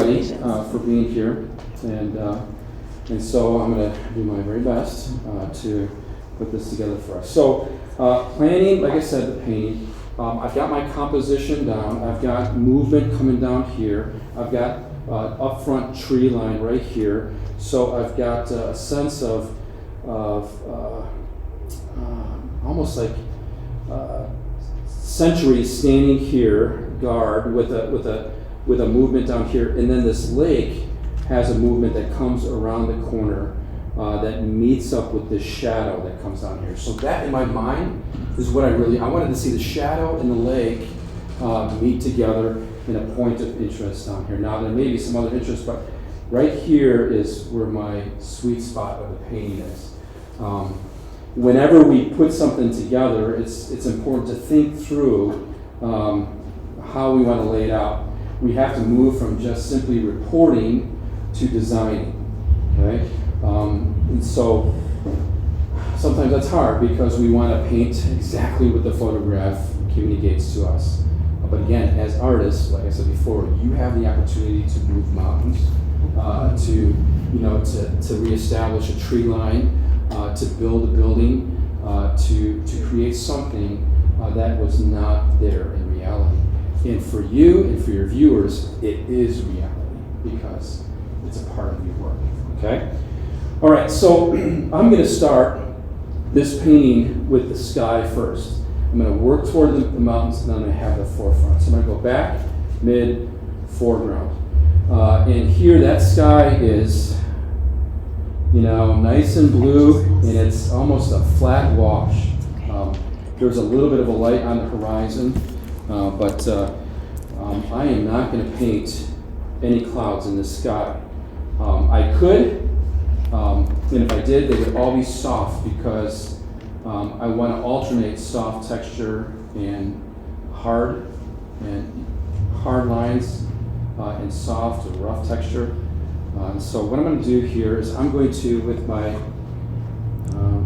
everybody for being here, and so I'm going to do my very best to put this together for us. So planning, like I said, the painting. I've got my composition down. I've got movement coming down here. I've got up front tree line right here. So I've got a sense of almost like centuries standing here, guard with a movement down here, and then this lake has a movement that comes around the corner that meets up with this shadow that comes down here. So that, in my mind, is what I wanted to see the shadow and the lake meet together in a point of interest down here. Now there may be some other interest, but right here is where my sweet spot of the painting is. Whenever we put something together, it's important to think through how we want to lay it out. We have to move from just simply reporting to designing, okay? And so sometimes that's hard because we want to paint exactly what the photograph communicates to us. But again, as artists, like I said before, you have the opportunity to move mountains, to reestablish a tree line, to build a building, to create something that was not there in reality. And for you and for your viewers, it is reality because it's a part of your work. Okay? All right, so I'm going to start this painting with the sky first. I'm going to work toward the mountains, and then I'm going to have the forefront. So I'm going to go back, mid, foreground. And here that sky is, nice and blue, and it's almost a flat wash. There's a little bit of a light on the horizon, but I am not going to paint any clouds in the sky. I could, and if I did, they would all be soft because I want to alternate soft texture and hard lines and soft or rough texture. So what I'm going to do here is I'm going to, with my,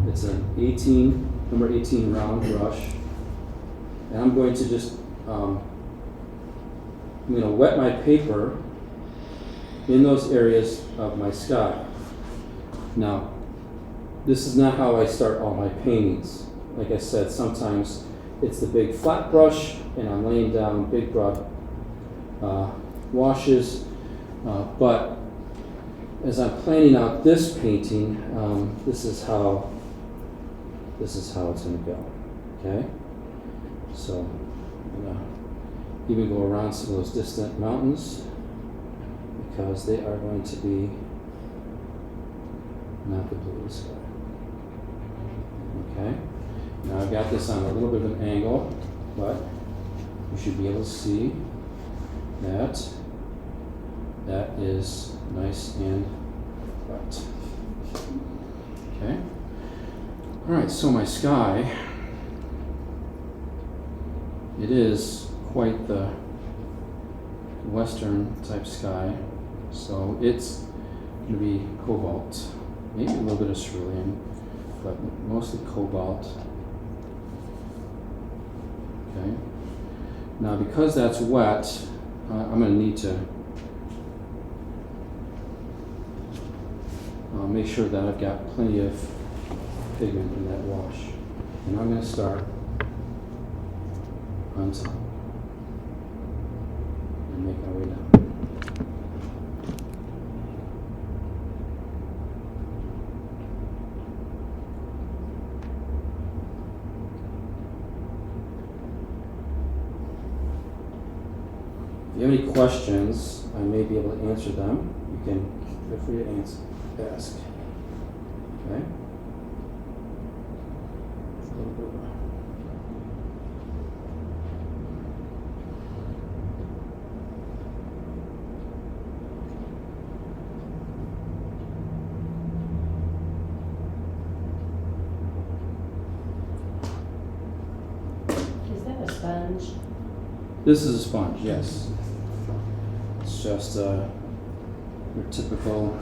it's an number 18 round brush, and I'm going to just, I'm going to wet my paper in those areas of my sky. Now, this is not how I start all my paintings. Like I said, sometimes it's the big flat brush, and I'm laying down big broad washes, but as I'm planning out this painting, this is how it's going to go. Okay, so I'm going to even go around some of those distant mountains because they are going to be not the blue sky. Okay, now I've got this on a little bit of an angle, but you should be able to see that is nice and wet. Okay. All right, so my sky, it is quite the western type sky, so it's going to be cobalt, maybe a little bit of cerulean, but mostly cobalt. Okay. Now, because that's wet, I'm going to need to make sure that I've got plenty of pigment in that wash. And I'm going to start on top and make my way down. If you have any questions, I may be able to answer them. You can feel free to ask. Okay? Just a little bit of Is that a sponge? This is a sponge, yes. It's just your typical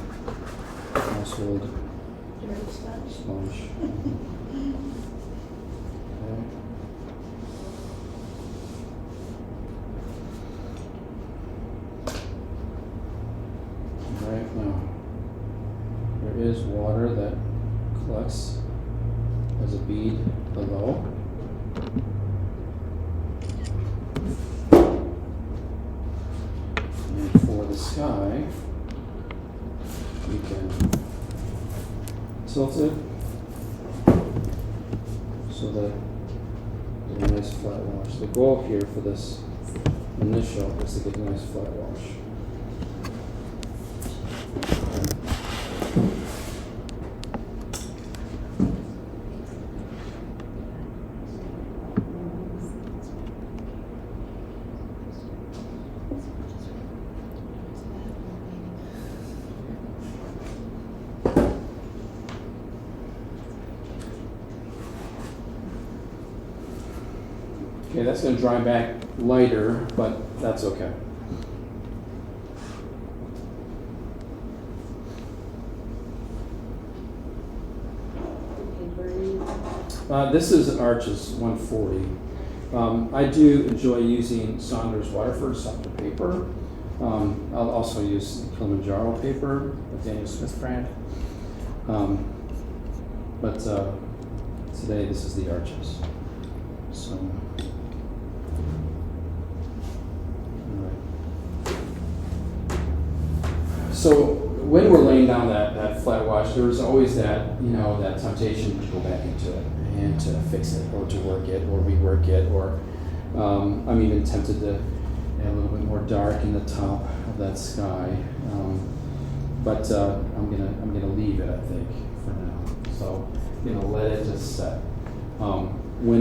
household Dirty sponge. sponge. Okay. Right now, there is water that collects as a bead below. And for the sky, you can tilt it so that you get a nice flat wash. The goal here for this initial is to get a nice flat wash. Okay, that's going to dry back lighter, but that's okay. This is Arches 140. I do enjoy using Saunders Waterford softer paper. I'll also use Kilimanjaro paper, a Daniel Smith brand. But today this is the Arches. So. So when we're laying down that flat wash, there's always that, that temptation to go back into it and to fix it or to work it or rework it, or I'm even tempted to add a little bit more dark in the top of that sky. But I'm gonna leave it, I think, for now. So let it just set. When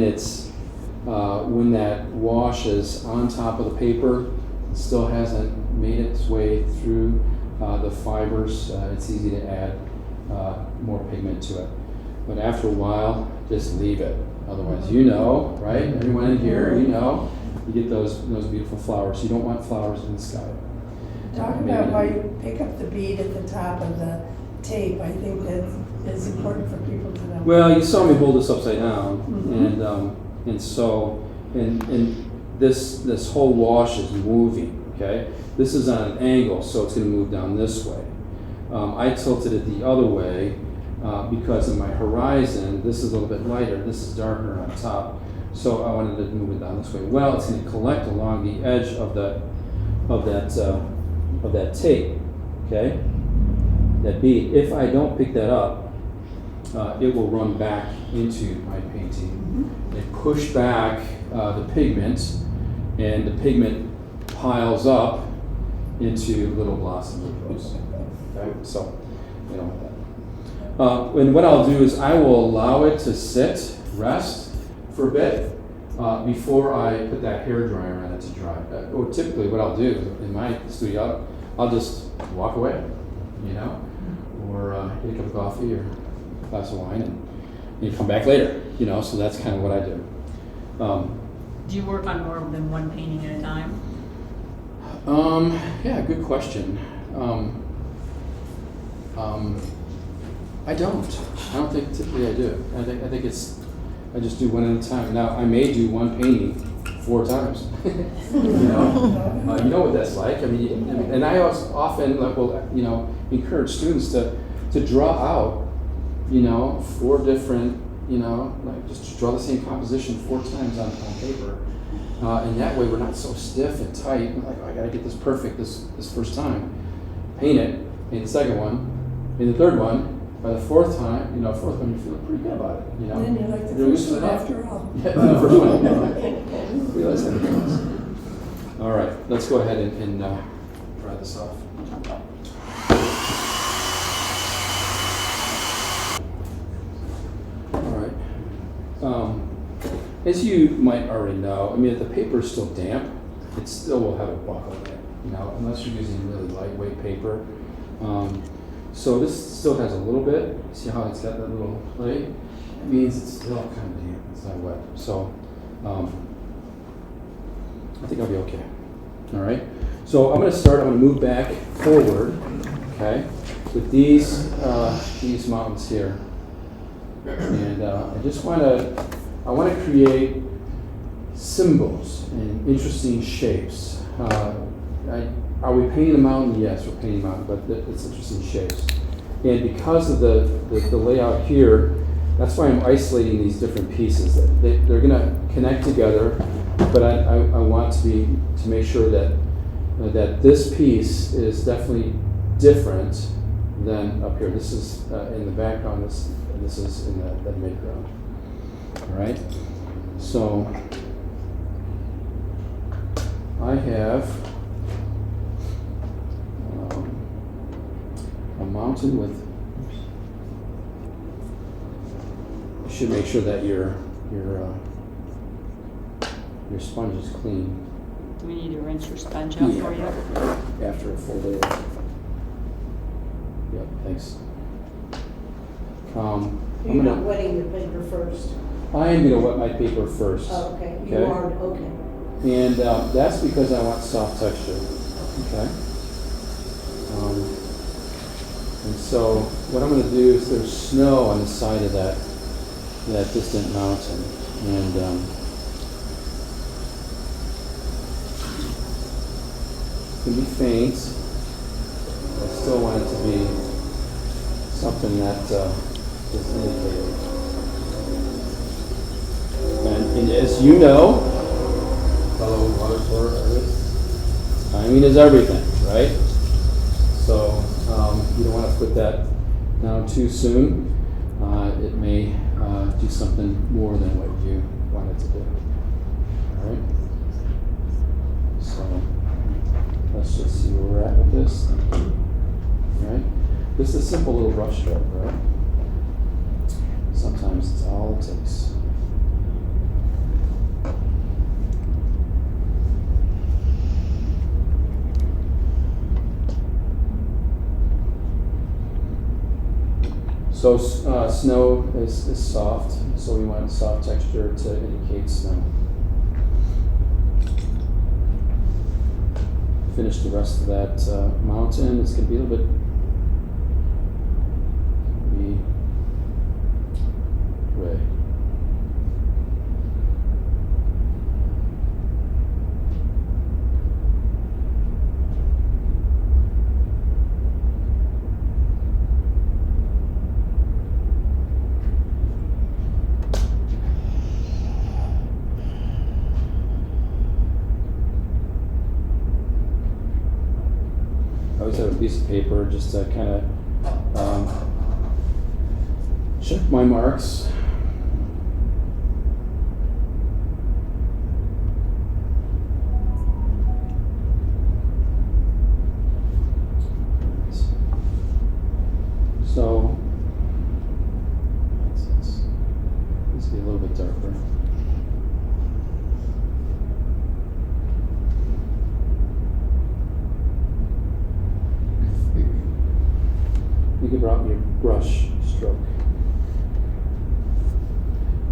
that wash is on top of the paper, it still hasn't made its way through the fibers, it's easy to add more pigment to it. But after a while, just leave it. Otherwise, right? Everyone in here, you get those beautiful flowers. You don't want flowers in the sky. Talk about why you pick up the bead at the top of the tape. I think that is important for people to know. Well, you saw me hold this upside down, Mm-hmm. and this whole wash is moving. Okay. This is on an angle, so it's going to move down this way. I tilted it the other way because of my horizon. This is a little bit lighter. This is darker on top, so I wanted to move it down this way. Well, it's going to collect along the edge of that tape. Okay, that bead. If I don't pick that up, it will run back into my painting and push back the pigment, and the pigment piles up into little blossom rose. Okay, so and what I'll do is I will allow it to rest for a bit before I put that hair dryer on it to dry. Or typically, what I'll do in my studio, I'll just walk away, or get a cup of coffee or a glass of wine, and you come back later. So that's kind of what I do. Do you work on more than one painting at a time? Yeah, good question. I don't think typically I do. I think I just do one at a time. Now I may do one painting 4 times. You know what that's like. I mean, and I often will encourage students to draw out 4 different just draw the same composition 4 times on paper. And that way we're not so stiff and tight. Like, I gotta get this perfect this first time. Paint it, paint the second one, paint the third one. By the fourth time, you're feeling pretty good about it. And then you like the You're first used to one that. after all. Yeah, the first one. Realize that. All right, let's go ahead and dry this off. All right. As you might already know, if the paper is still damp, it still will have a buckle in it, unless you're using really lightweight paper. So this still has a little bit. See how it's got that little play? It means it's still kind of damp. It's not wet. So I think I'll be okay. All right. So I'm going to start. I'm going to move back forward. Okay. With these mountains here, and I want to create symbols and interesting shapes. are we painting a mountain? Yes, we're painting a mountain, but it's interesting shapes. And because of the layout here, that's why I'm isolating these different pieces. They're going to connect together, but I want to make sure that this piece is definitely different than up here. This is in the background. This is in the midground. All right. So I have a mountain with. You should make sure that your sponge is clean. Do we need to rinse your sponge out for you? After a full day. Yep, thanks. You're not wetting the paper first. I am going to wet my paper first. Oh, okay. You Okay. are, okay. And that's because I want soft texture. Okay. And so what I'm going to do is there's snow on the side of that distant mountain, and it can be faint. I still want it to be something that is indicated. And as you know, fellow watercolor artists, timing is everything, right? So you don't want to put that down too soon. It may do something more than what you want it to do. All right. So let's just see where we're at with this. All right. This is a simple little brush stroke, right? Sometimes it's all it takes. So snow is soft, so we want soft texture to indicate snow. Finish the rest of that mountain. It's going to be a little bit gray. I always have a piece of paper just to kind of check my marks. So this needs to be a little bit darker. You can drop your brush stroke.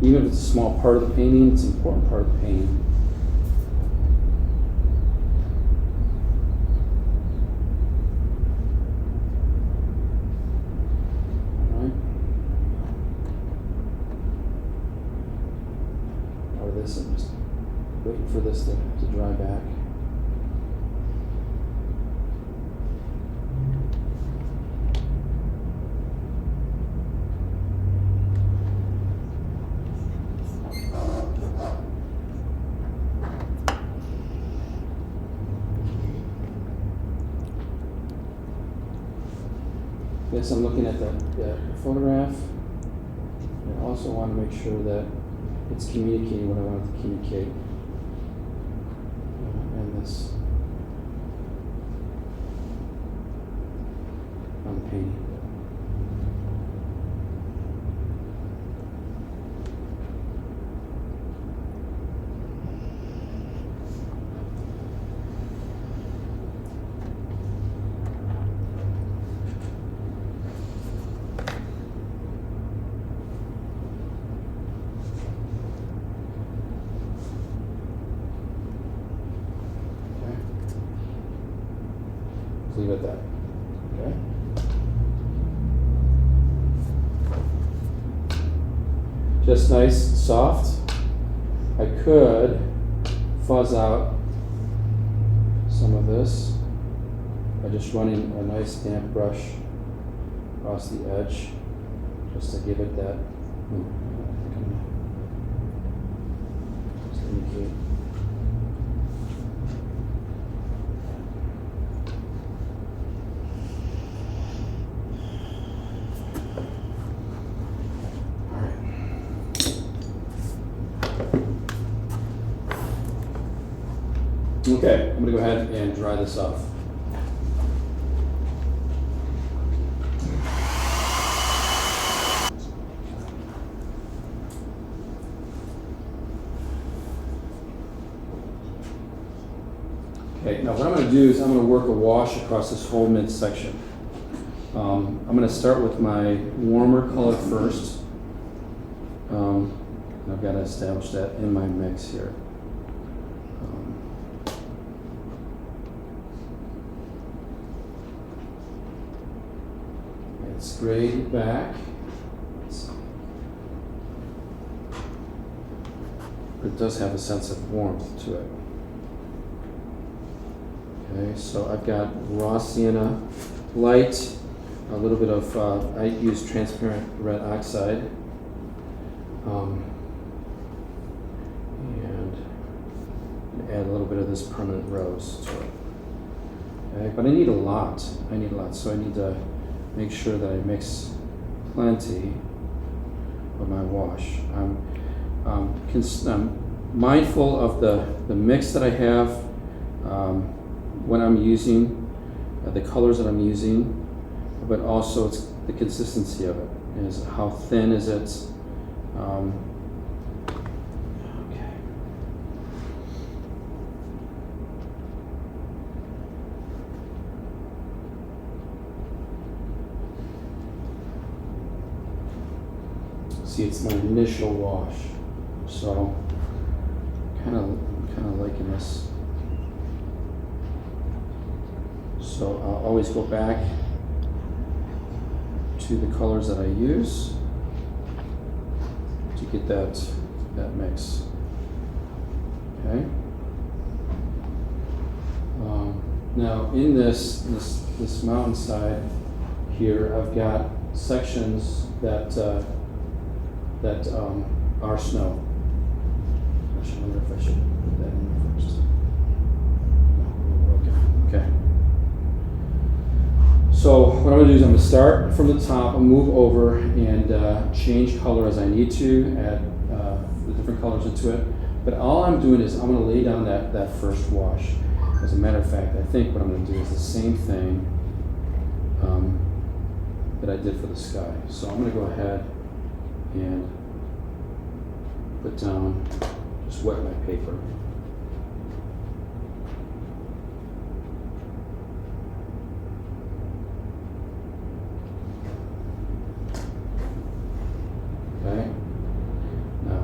Even if it's a small part of the painting, it's an important part of the painting. All right. Part of this, I'm just waiting for this to dry back. Yes, I'm looking at the photograph. I also want to make sure that it's communicating what I want it to communicate. And this on the painting. Leave it at that. Okay. Just nice, soft. I could fuzz out some of this. by just running a nice damp brush across the edge, just to give it that. Just indicate. Okay, I'm gonna go ahead and dry this off. Okay, now what I'm gonna do is I'm gonna work a wash across this whole midsection. I'm gonna start with my warmer color first. I've got to establish that in my mix here. It's grayed back. It does have a sense of warmth to it. Okay, so I've got raw sienna, light, a little bit of, I use transparent red oxide. And add a little bit of this permanent rose to it. Okay, but I need a lot. So I need to make sure that I mix plenty of my wash. I'm mindful of the mix that I have when I'm using the colors that I'm using, but also it's the consistency of it. Is how thin is it? Okay. See, it's my initial wash, so kind of liking this. So I'll always go back to the colors that I use to get that mix. Okay. Now in this mountainside here, I've got sections that are snow. I wonder if I should put that in first. No, okay. So what I'm going to do is I'm going to start from the top and move over and change color as I need to, add the different colors into it. But all I'm doing is I'm going to lay down that first wash. As a matter of fact, I think what I'm going to do is the same thing that I did for the sky. So I'm going to go ahead and put down, just wet my paper. Okay. Now,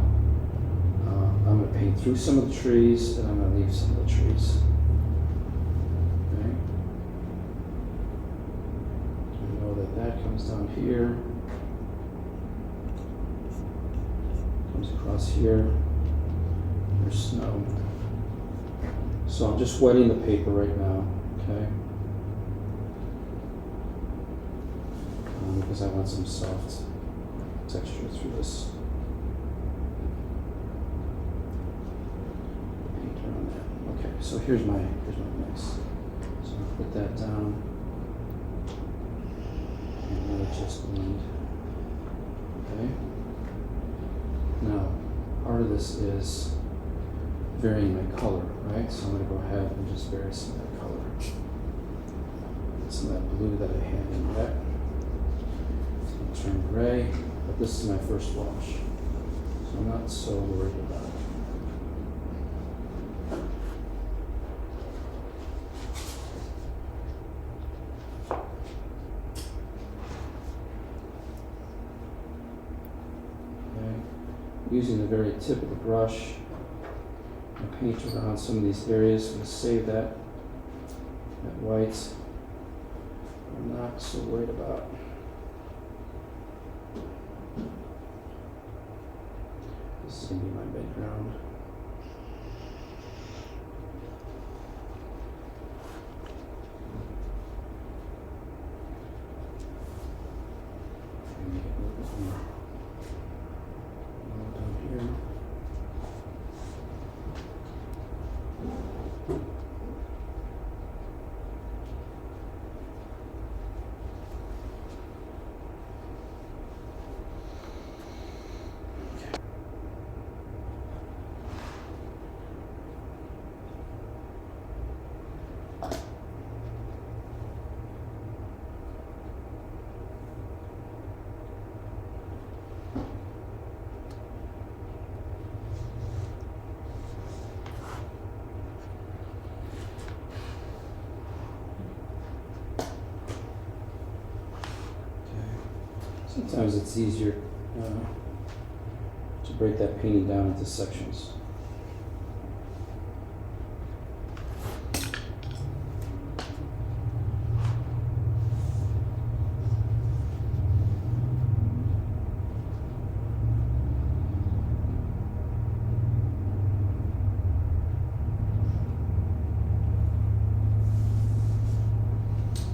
I'm going to paint through some of the trees, and I'm going to leave some of the trees. Okay. I know that comes down here, comes across here. There's snow. So I'm just wetting the paper right now. Okay. Because I want some soft texture through this. Paint around that. Okay, so here's my mix. So I'll put that down. And let it just blend. Okay. Now, part of this is varying my color, right? So I'm going to go ahead and just vary some of that color. Some of that blue that I had in that. It's going to turn gray. But this is my first wash, so I'm not so worried about it. Okay. Using a very tip of the brush, I paint around some of these areas. I'm going to save that white. I'm not so worried about. This is going to be my midground. Sometimes it's easier to break that painting down into sections.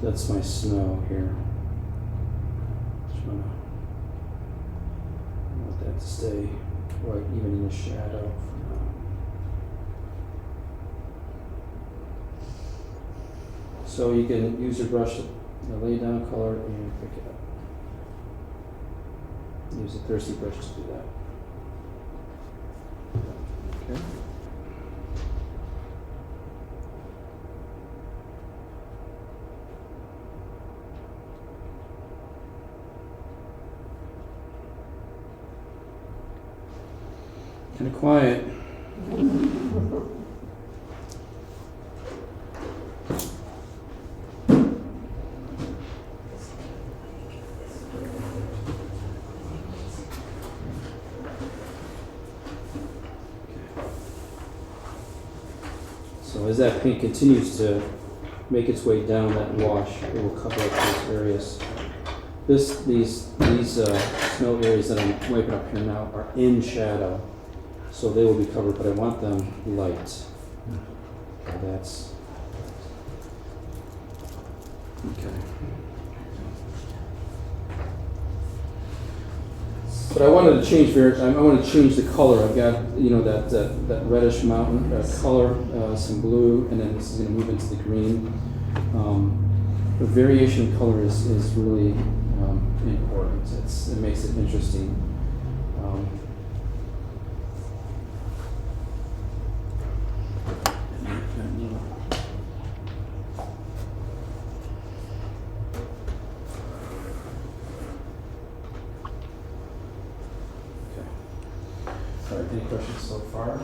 That's my snow here. Just wanna want that to stay white even in the shadow for now. So you can use your brush to lay down color and pick it up. Use a thirsty brush to do that. Okay. Kind of quiet. So as that paint continues to make its way down that wash, it will cover up those areas. These snow areas that I'm wiping up here now are in shadow. So they will be covered, but I want them light. So that's okay. But I wanted to change I want to change the color. I've got that reddish mountain color, some blue, and then this is going to move into the green. The variation in color is really important. It makes it interesting. All right, any questions so far?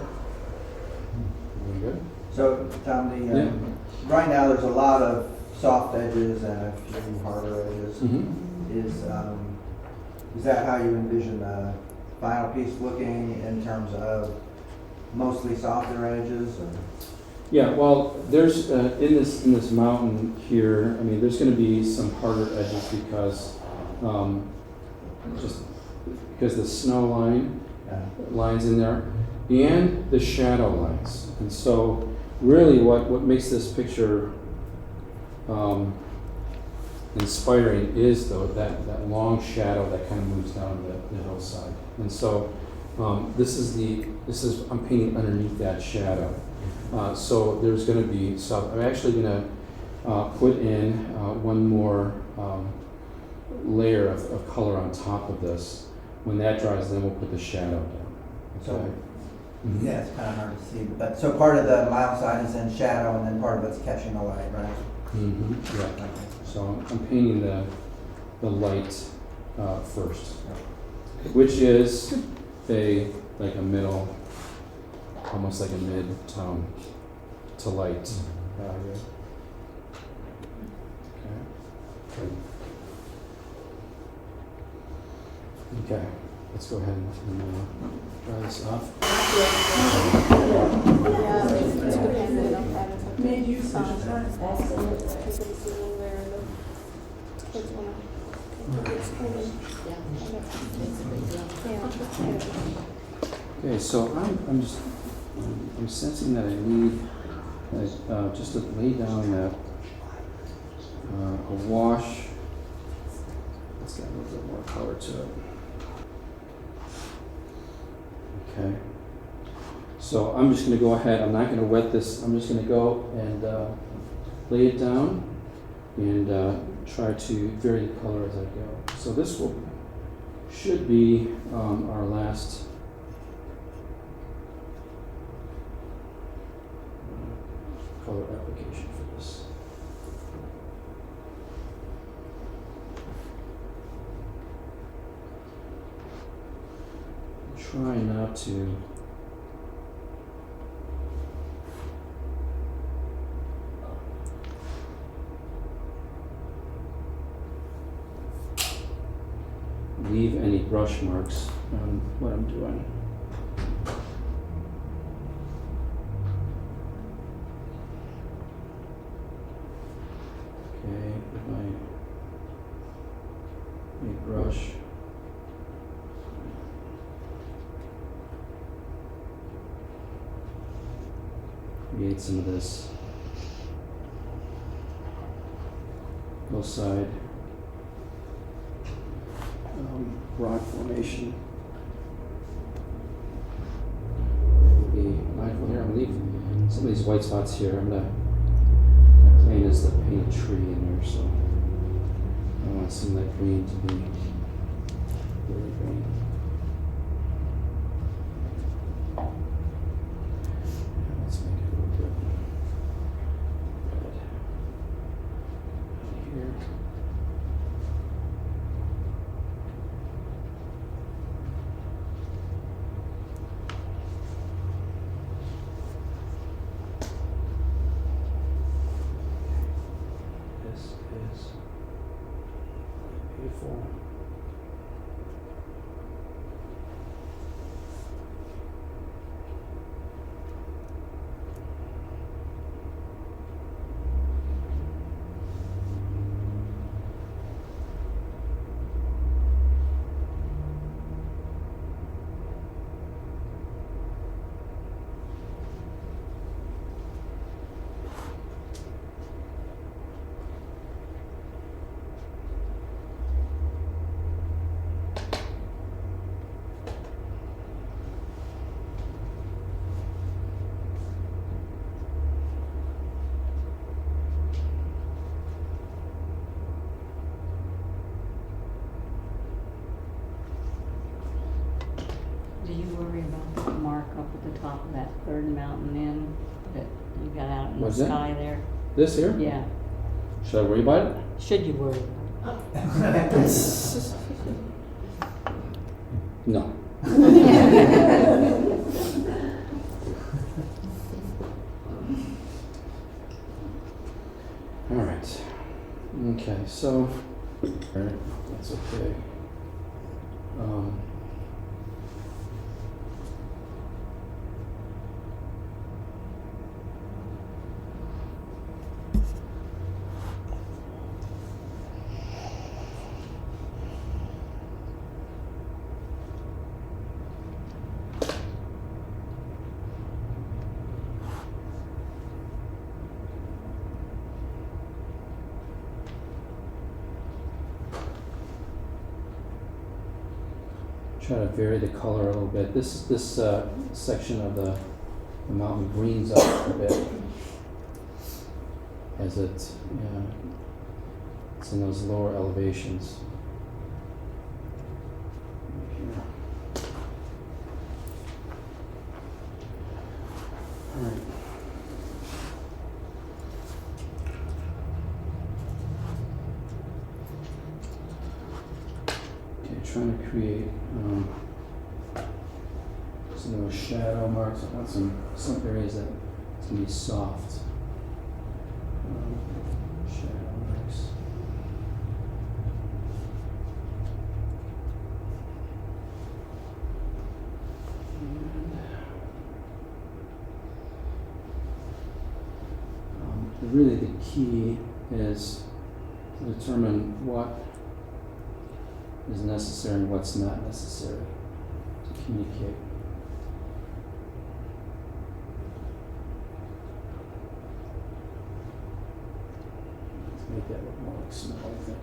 We good? So, Tom, Yeah. right now there's a lot of soft edges and a few harder edges. Mm-hmm. Is that how you envision the final piece looking in terms of mostly softer edges? Or? Yeah, well, there's in this mountain here. I mean, there's going to be some harder edges because the snow lines in there, and the shadow lines. And so, really, what makes this picture inspiring is that long shadow that kind of moves down the hillside. And so, this is I'm painting underneath that shadow. So there's going to be I'm actually going to put in one more layer of color on top of this. When that dries, then we'll put the shadow down. So, Mhm. yeah, it's kind of hard to see. But so part of the mile side is in shadow, and then part of it's catching the light, right? Mm-hmm. Yeah. So I'm painting the light first, which is like a middle, almost like a mid-tone to light value. Okay, let's go ahead and dry this off. Made use of Okay, so I'm sensing that I need just to lay down a wash. Let's get a little bit more color to it. Okay. So I'm just going to go ahead. I'm not going to wet this. I'm just going to go and lay it down and try to vary the color as I go. So this should be our last color application for this. Try not to leave any brush marks on what I'm doing. Okay, with my brush. Create some of this hillside rock formation. Be mindful here. I'm gonna leave some of these white spots here. My plan is to paint a tree in here, so I want some of that green to be really green. Let's make it a little bit red. Here. This is beautiful. Do you worry about that mark up at the top of that third mountain in that you got out in the What's that? sky there? This here? Yeah. Should I worry about it? Should you worry about No. All right. Okay, so that's okay. Try to vary the color a little bit. This section of the mountain greens up a bit as it's in those lower elevations. Here. All right. Trying to create some of those shadow marks. I want some areas that it's gonna be soft. Shadow marks. And really the key is to determine what is necessary and what's not necessary to communicate. Let's make that look more like snow, I think.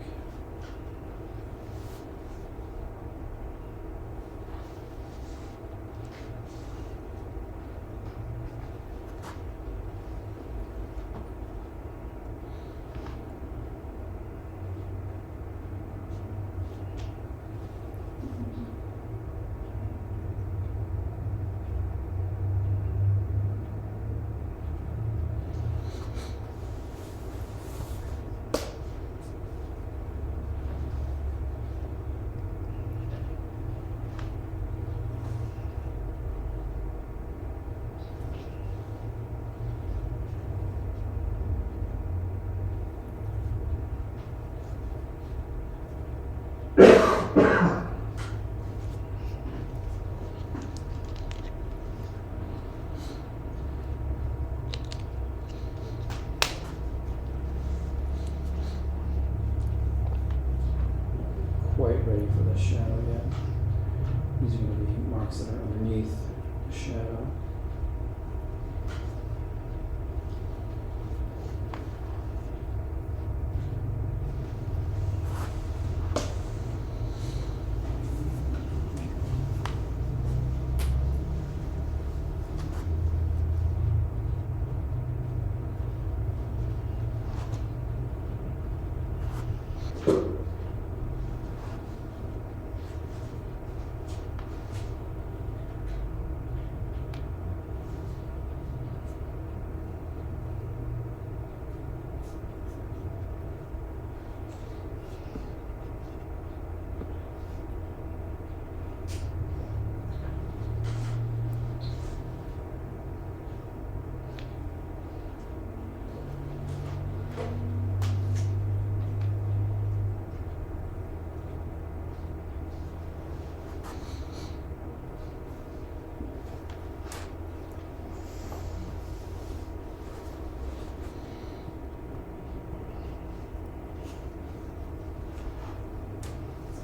ready for the shadow yet. These are going to be marks that are underneath the shadow.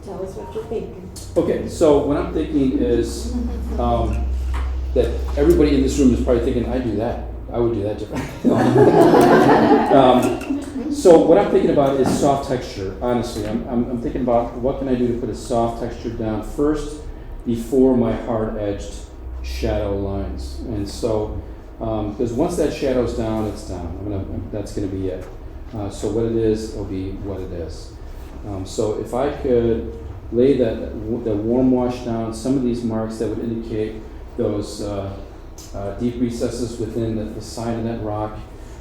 Tell us what you're thinking. Okay, so what I'm thinking is that everybody in this room is probably thinking, I do that. I would do that differently. So what I'm thinking about is soft texture, honestly. I'm thinking about what can I do to put a soft texture down first before my hard-edged shadow lines. And so, because once that shadow's down, it's down. That's going to be it. So what it is, it'll be what it is. So if I could lay the warm wash down, some of these marks that would indicate those deep recesses within the side of that rock.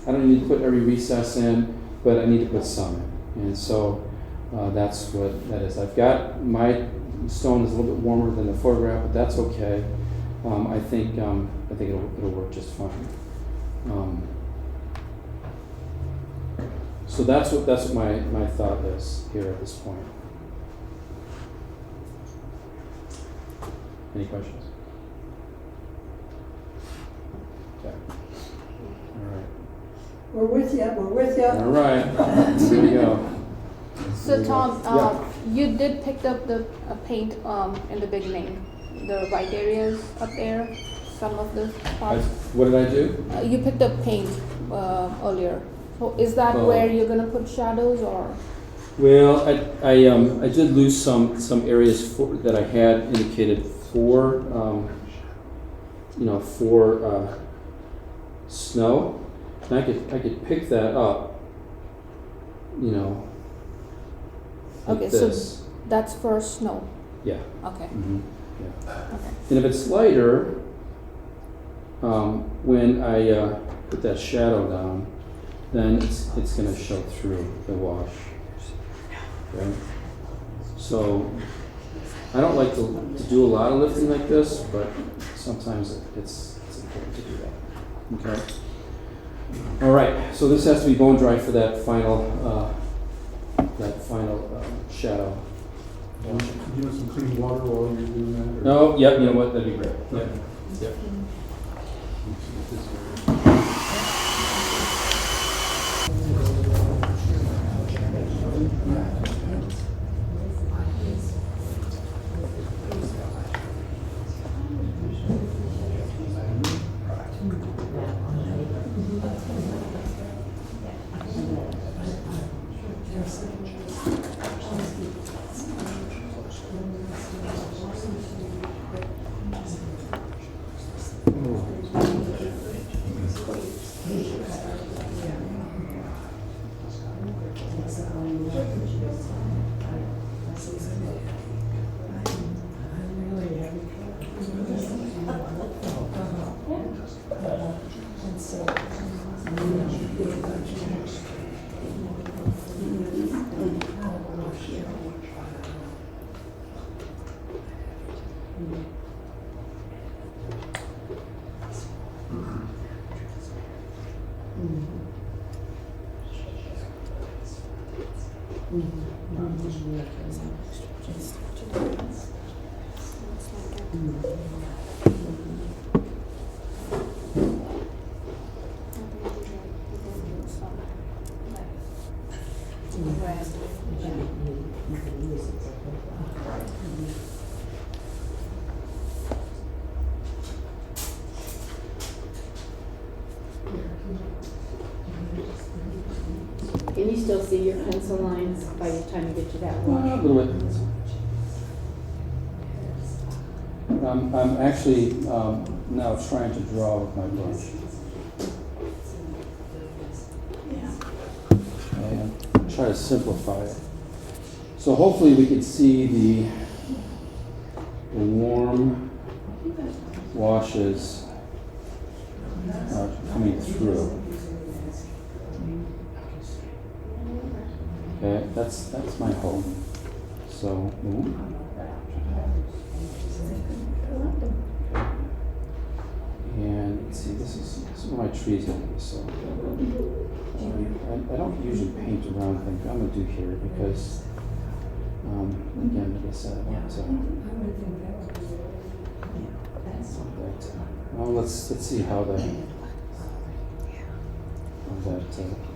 I don't need to put every recess in, but I need to put some in. And so that's what that is. I've got my stone is a little bit warmer than the photograph, but that's okay. I think it'll work just fine. So that's what my thought is here at this point. Any questions? Okay. All right. We're with you, we're with you. All right. Here we go. So Tom, Yeah. you did pick up the paint in the beginning, the white areas up there, some of the spots. What did I do? You picked up paint earlier. So is that Oh. where you're gonna put shadows or? Well, I did lose some areas that I had indicated for snow, and I could pick that up, like Okay, this. so that's for snow. Yeah. Okay. Mhm. Yeah. Okay. And if it's lighter, when I put that shadow down, then it's going to show through the wash. Okay? So I don't like to do a lot of lifting like this, but sometimes it's important to do that. Okay. All right. So this has to be bone dry for that final shadow. You want some clean water while you're doing that? or- Oh, yep. You know what? That'd be great. Yep. Yep. you still see your pencil lines by the time you get to that A wash? little bit. I'm actually now trying to draw with my brush. And try to simplify it. So hopefully we can see the warm washes coming through. Okay, that's my hope. So, and let's see, this is where my trees going to be. So, I don't usually paint around things, but I'm going to do here because, again, like I said, I want to. Well, let's see how that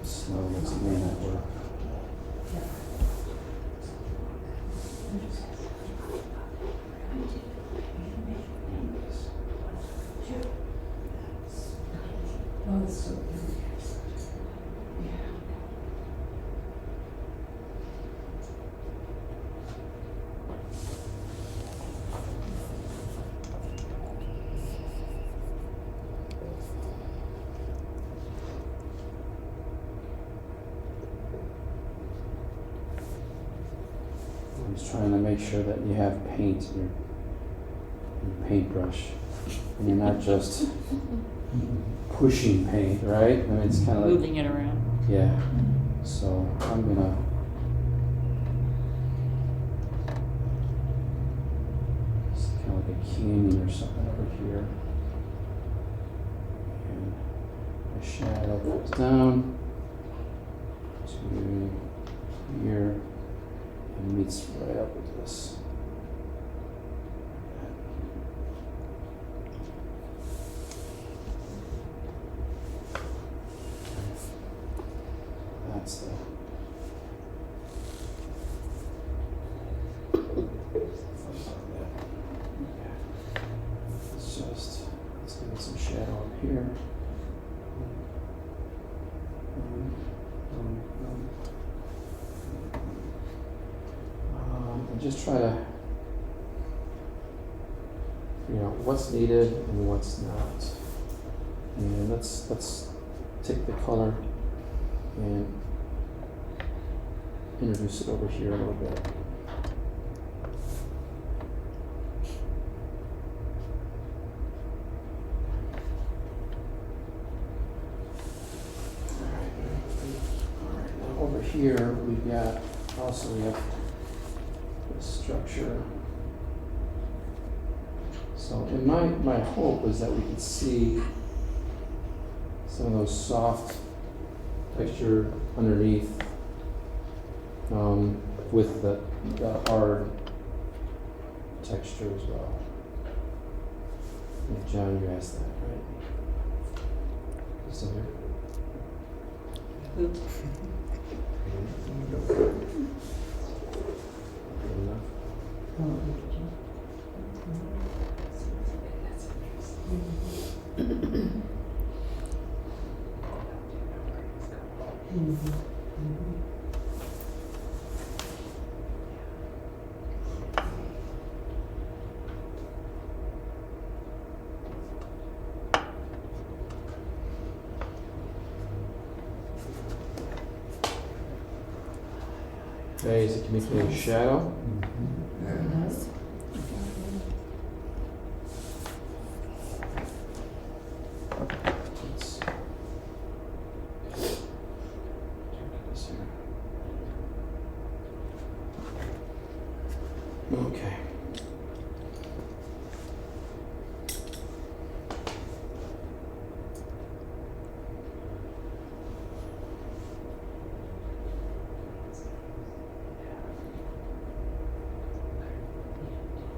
snow looks. It may not work. I'm just trying to make sure that you have paint in your paintbrush, and you're not just pushing paint, right? I mean, it's kind of like, Moving it around. yeah. So I'm gonna. It's kind of like a canyon or something over here, and my shadow goes down to here. And meets right up with this. That's the. Let's give it some shadow up here. And just try to figure out what's needed and what's not. And let's take the color and introduce it over here a little bit. All right, now over here we have the structure. So, and my hope is that we can see some of those soft texture underneath, with the hard texture as well. Yeah, John, you asked that, right? You still here? Oops. Good enough? Okay, is it making a shadow? Okay.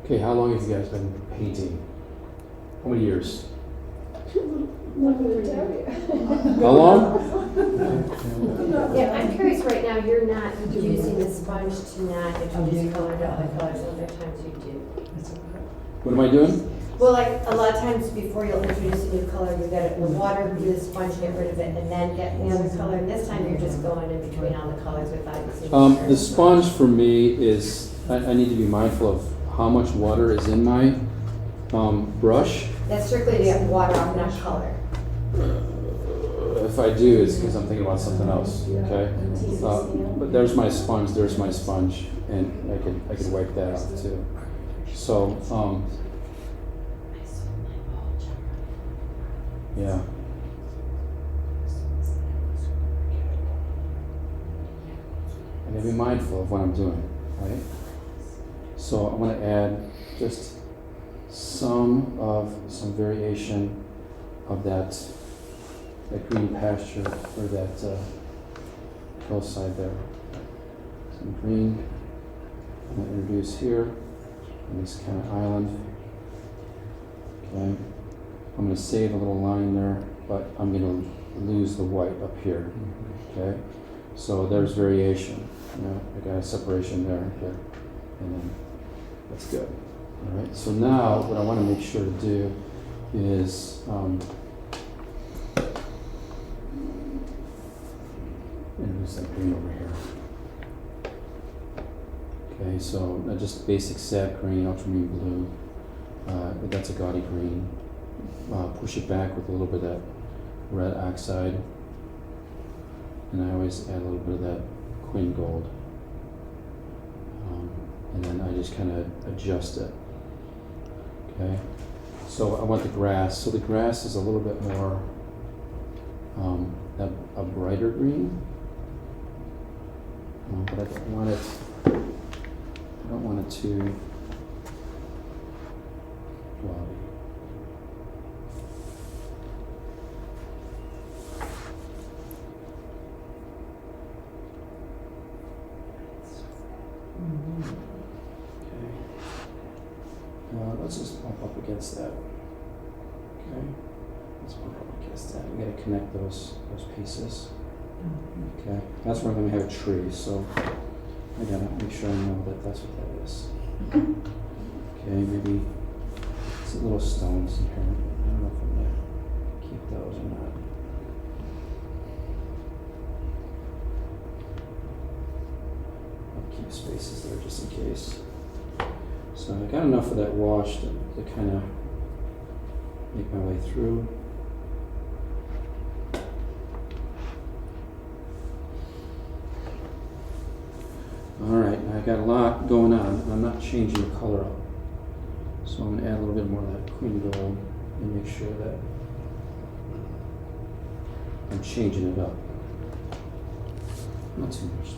Okay, how long have you guys been painting? How many years? How long? Yeah, I'm curious right now, you're not using the sponge to not introduce color to other colors, other times you do. What am I doing? Well, like, a lot of times before you'll introduce a new color, you get it in the water, do the sponge, get rid of it, and then get the other color. And this time you're just going in between all the colors without using. The sponge for me is, I need to be mindful of how much water is in my brush. That's strictly to get water off, not color. If I do, it's because I'm thinking about something else, okay? But there's my sponge, and I could wipe that out too. So, yeah. I gotta be mindful of what I'm doing, right? So I want to add just some variation of that green pasture or that hillside there. Some green. I'm going to introduce here on this kind of island. Okay. I'm going to save a little line there, but I'm going to lose the white up here. Okay. So there's variation. You know, I got a separation there and here, and then that's good. All right. So now what I want to make sure to do is introduce that green over here. Okay, so just basic sap green, ultramarine blue. That's a gaudy green. Push it back with a little bit of that red oxide, and I always add a little bit of that quin gold. And then I just kind of adjust it. Okay, so I want the grass. So the grass is a little bit more a brighter green, but I don't want it. I don't want it too cloudy. Let's just bump up against that. Okay, let's bump up against that. We got to connect those pieces. Okay, that's where I'm going to have a tree. So I got to make sure I know that that's what that is. Okay, maybe some little stones in here. I don't know if I'm going to keep those or not. I'll keep spaces there just in case. So I got enough of that wash to kind of make my way through. All right, I got a lot going on, and I'm not changing the color up. So I'm going to add a little bit more of that quin gold and make sure that I'm changing it up. Not too much.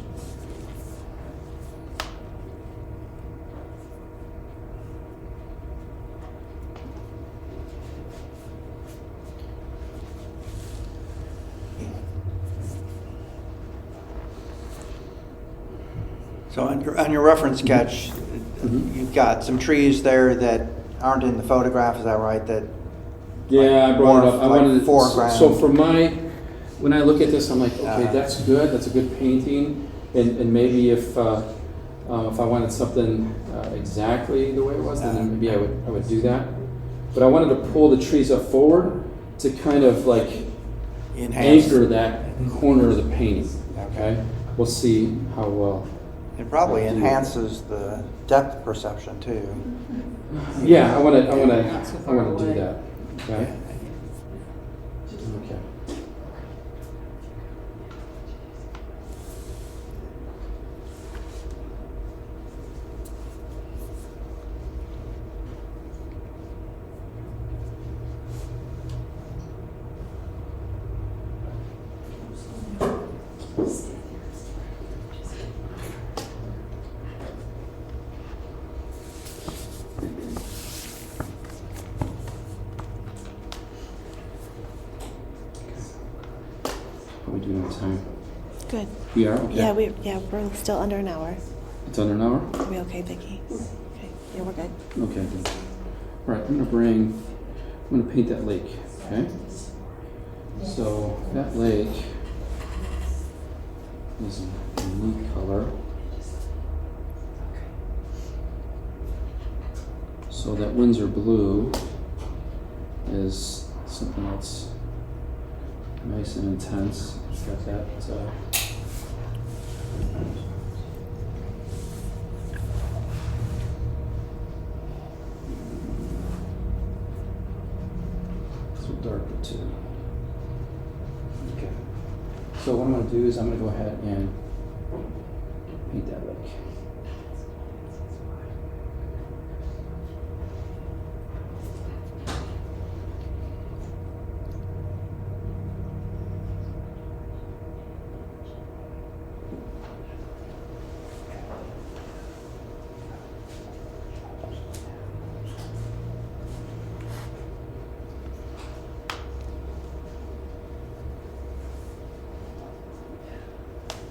So on your reference sketch, you've got some trees there that aren't in the photograph, is that right? That Yeah, I brought it up. I wanted foreground. So for when I look at this, I'm like, okay, Uh-huh. that's good. That's a good painting. And maybe if I wanted something exactly the way it was, then maybe I would do that. But I wanted to pull the trees up forward to kind of like Enhance. anchor that corner of the painting. Okay, we'll see how well. It probably enhances the depth perception too. Yeah, I want to do that. Okay. Okay. How are we doing on time? Good. We are? Okay. We're still under an hour. It's under an hour? Are we okay, Vicki? Okay. Yeah, we're good. Okay, good. All right, I'm gonna paint that lake, okay? So that lake is a unique color. So that Windsor blue is something that's nice and intense. It's got that. So darker too. Okay. So what I'm going to do is I'm going to go ahead and paint that lake.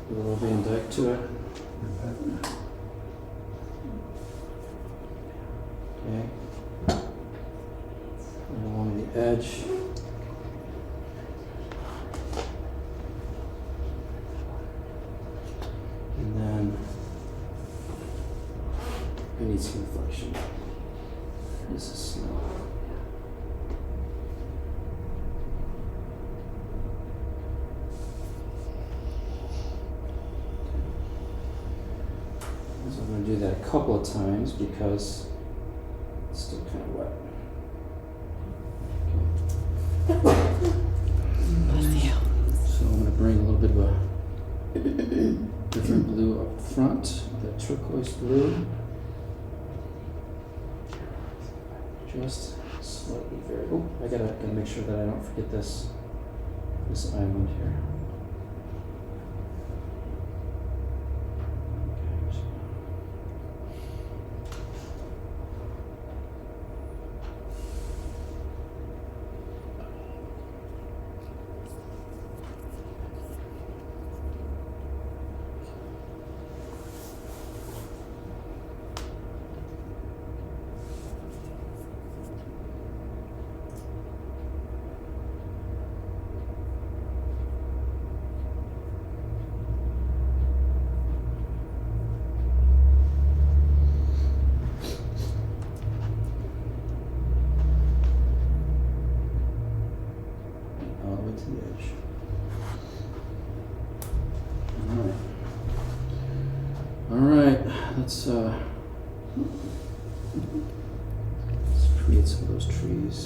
A little Van Dyke to it. Okay. And along the edge. And then I need some reflection. This is snow. So I'm going to do that a couple of times because it's still kind of wet. Okay. So I'm going to bring a little bit of a different blue up front, that turquoise blue. Just slightly very. Oh, I gotta make sure that I don't forget this island here. All the way to the edge. All right, let's create some of those trees.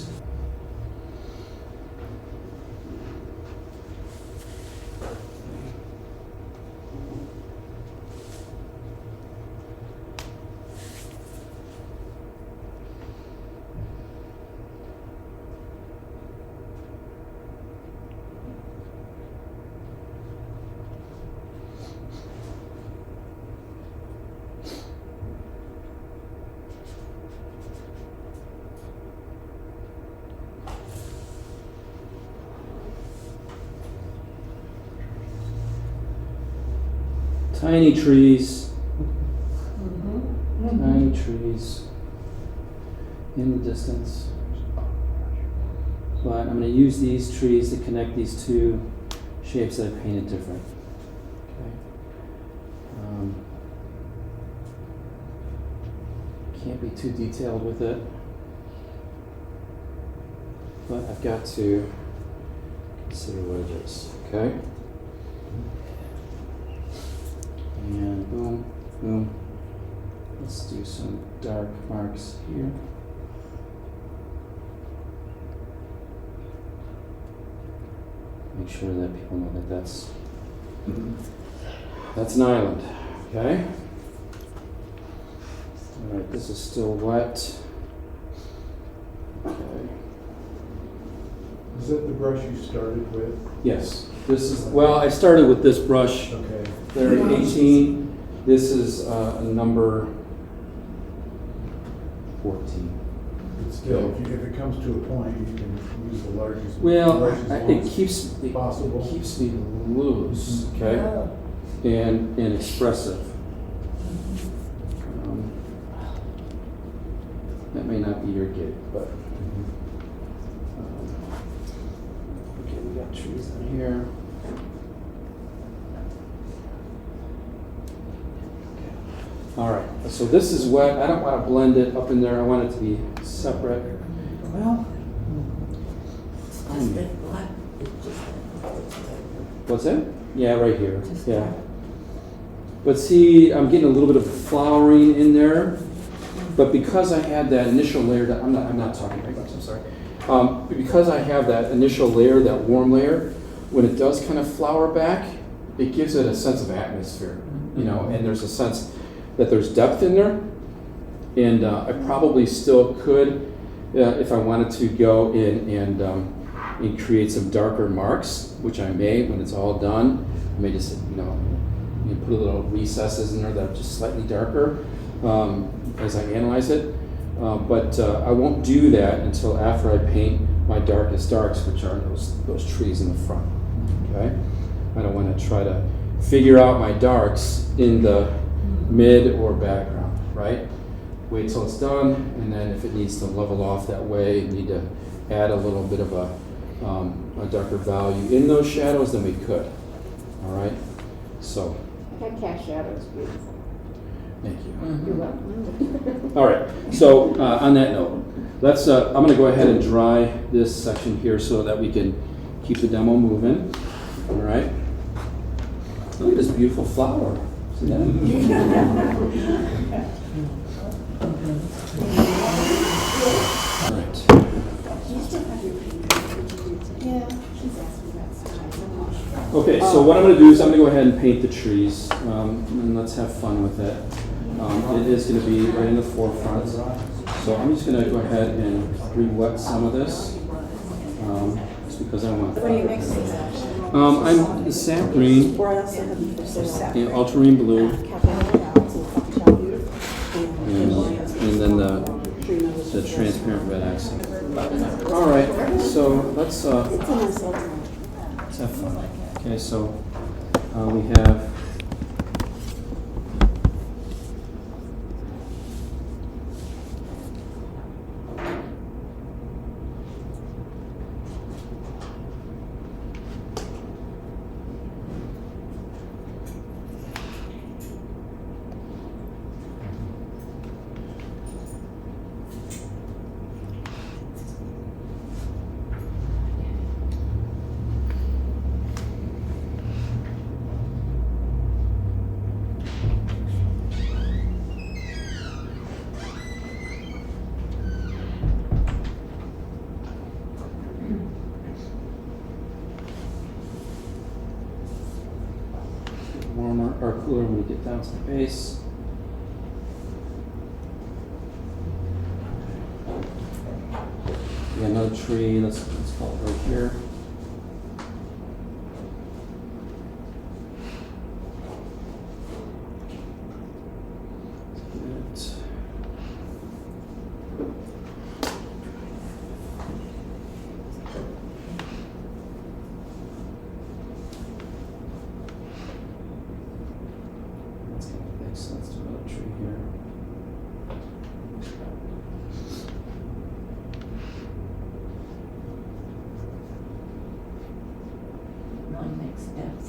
Tiny trees, tiny trees in the distance. But I'm going to use these trees to connect these two shapes that I painted different. Okay. Can't be too detailed with it, but I've got to consider what it is. Okay. And boom, boom. Let's do some dark marks here. Make sure that people know that that's an island, okay? All right, this is still wet. Okay. Is that the brush you started with? Yes, this is, well, I started with this brush. Okay. There are 18. This is a number 14. But still, if it comes to a point, you can use the largest. Well, brushes it keeps possible. It keeps me loose, okay, and expressive. That may not be your gig, but okay, we got trees in here. All right, so this is wet. I don't want to blend it up in there. I want it to be separate. Well, What's that? Yeah, right here, yeah. But see, I'm getting a little bit of flowering in there, but because I had that initial layer, that I'm not talking very much, I'm sorry. Because I have that initial layer, that warm layer, when it does kind of flower back, it gives it a sense of atmosphere, you know, and there's a sense that there's depth in there. And I probably still could, if I wanted to, go in and create some darker marks, which I may when it's all done. I may just, you know, put a little recesses in there that are just slightly darker as I analyze it. But I won't do that until after I paint my darkest darks, which are those trees in the front. Okay, I don't want to try to figure out my darks in the mid or background, right? Wait till it's done, and then if it needs to level off that way, you need to add a little bit of a darker value in those shadows, then we could. All right, so. That cast shadow is beautiful. Thank you. You're welcome. All right, so on that note, let's. I'm going to go ahead and dry this section here so that we can keep the demo moving. All right. Look at this beautiful flower. See that? All right. Okay, so what I'm going to do is I'm going to go ahead and paint the trees, and let's have fun with it. It is going to be right in the forefront, so I'm just going to go ahead and re-wet some of this, just because I want. What are you mixing? I'm the sap green, and ultramarine blue, and then the transparent red accent. All right, so let's have fun. Okay, so we have warmer or cooler when we get down to the base. We got another tree. Let's call it right here. So let's do another tree here. Next steps.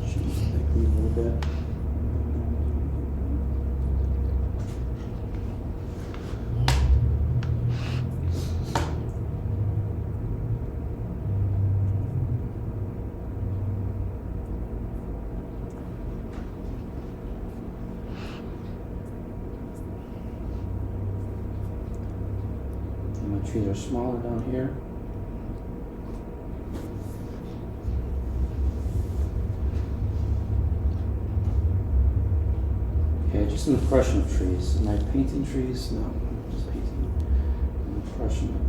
Change the green a little bit. My trees are smaller down here. Okay, just an impression of trees. Am I painting trees? No, I'm just painting an impression of them.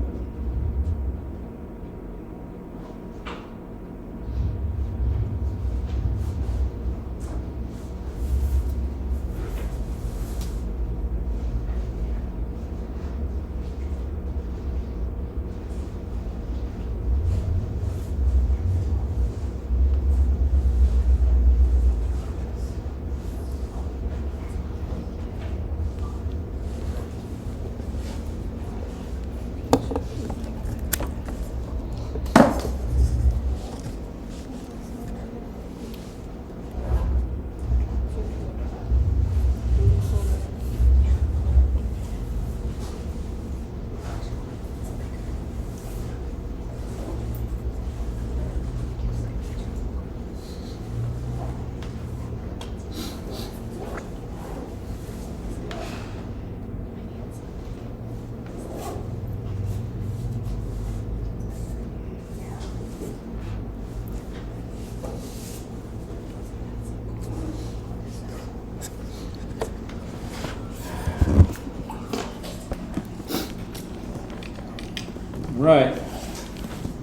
right,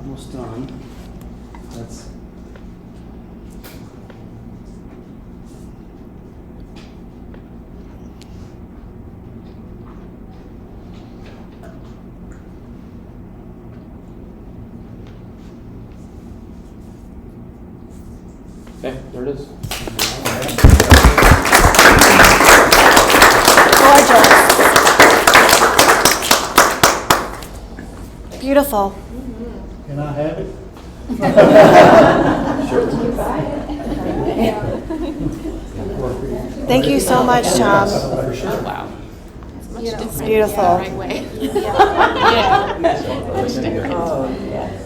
almost done. That's. Okay, there it is. Gorgeous. Beautiful. Can I have it? Thank you so much, Tom. For sure. Wow. It's beautiful. Right way. Oh, yeah.